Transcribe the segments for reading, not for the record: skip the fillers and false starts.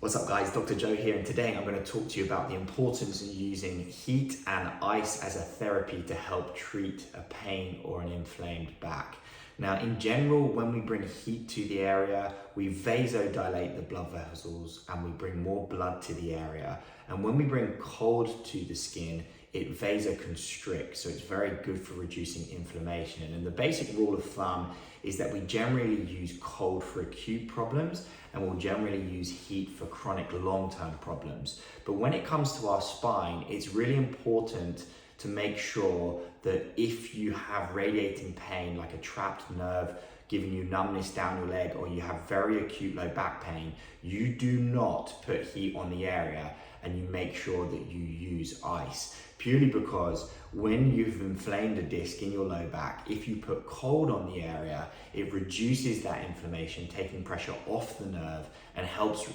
What's up guys, Dr. Joe here, and today I'm going to talk to you about the importance of using heat and ice as a therapy to help treat a pain or an inflamed back. Now in general, when we bring heat to the area, we vasodilate the blood vessels and we bring more blood to the area. And when we bring cold to the skin, it vasoconstricts, so it's very good for reducing inflammation. And the basic rule of thumb is that we generally use cold for acute problems and we'll generally use heat for chronic long-term problems. But when it comes to our spine, it's really important to make sure that if you have radiating pain, like a trapped nerve giving you numbness down your leg, or you have very acute low back pain, you do not put heat on the area and you make sure that you use ice. Purely because when you've inflamed a disc in your low back, if you put cold on the area, it reduces that inflammation, taking pressure off the nerve and helps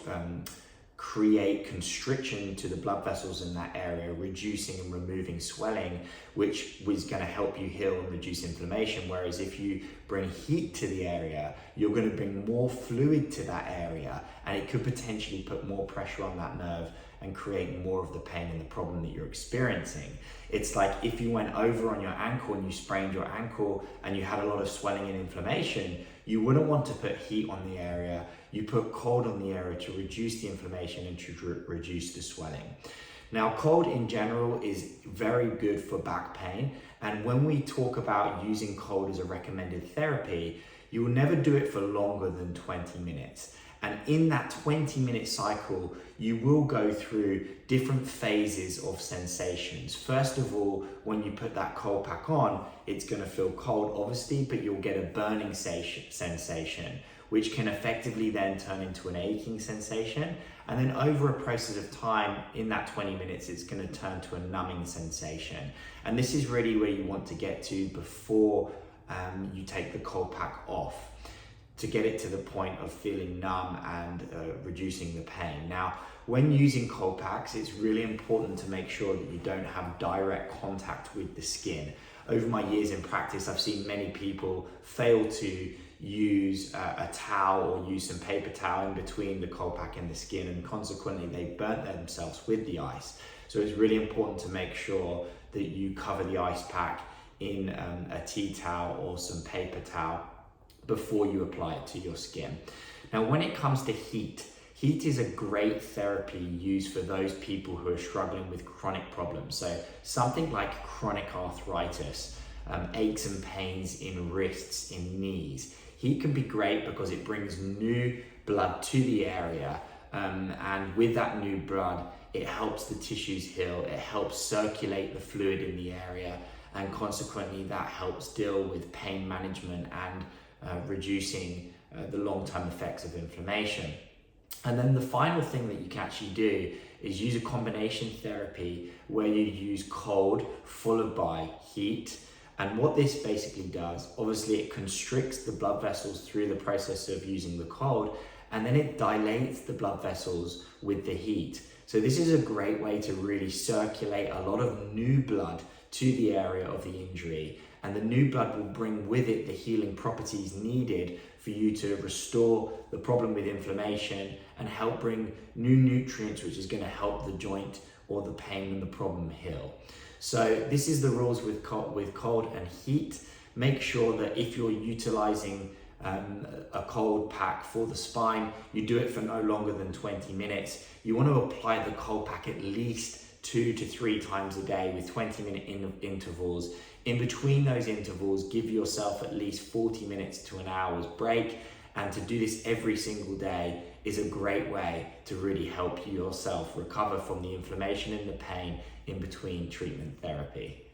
create constriction to the blood vessels in that area, reducing and removing swelling, which was going to help you heal and reduce inflammation. Whereas if you bring heat to the area, you're going to bring more fluid to that area, and it could potentially put more pressure on that nerve and create more of the pain and the problem that you're experiencing. It's like if you went over on your ankle and you sprained your ankle and you had a lot of swelling and inflammation, you wouldn't want to put heat on the area. You put cold on the area to reduce the inflammation and to reduce the swelling. Now, cold in general is very good for back pain. And when we talk about using cold as a recommended therapy, you will never do it for longer than 20 minutes. And in that 20-minute cycle, you will go through different phases of sensations. First of all, when you put that cold pack on, it's going to feel cold, obviously, but you'll get a burning sensation, which can effectively then turn into an aching sensation. And then over a process of time, in that 20 minutes, it's going to turn to a numbing sensation. And this is really where you want to get to before you take the cold pack off, to get it to the point of feeling numb and reducing the pain. Now, when using cold packs, it's really important to make sure that you don't have direct contact with the skin. Over my years in practice, I've seen many people fail to use a towel or use some paper towel in between the cold pack and the skin, and consequently they burnt themselves with the ice. So it's really important to make sure that you cover the ice pack in a tea towel or some paper towel before you apply it to your skin. Now, when it comes to heat is a great therapy used for those people who are struggling with chronic problems. So something like chronic arthritis, aches and pains in wrists, in knees. Heat can be great because it brings new blood to the area, and with that new blood, it helps the tissues heal, it helps circulate the fluid in the area, and consequently that helps deal with pain management and reducing the long-term effects of inflammation. And then the final thing that you can actually do is use a combination therapy where you use cold followed by heat. And what this basically does, obviously it constricts the blood vessels through the process of using the cold, and then it dilates the blood vessels with the heat. So this is a great way to really circulate a lot of new blood to the area of the injury, and the new blood will bring with it the healing properties needed for you to restore the problem with inflammation and help bring new nutrients, which is going to help the joint or the pain and the problem heal. So this is the rules with cold and heat. Make sure that if you're utilizing a cold pack for the spine, you do it for no longer than 20 minutes. You want to apply the cold pack at least 2 to 3 times a day with 20-minute intervals. In between those intervals, give yourself at least 40 minutes to an hour's break. And to do this every single day is a great way to really help yourself recover from the inflammation and the pain in between treatment therapy.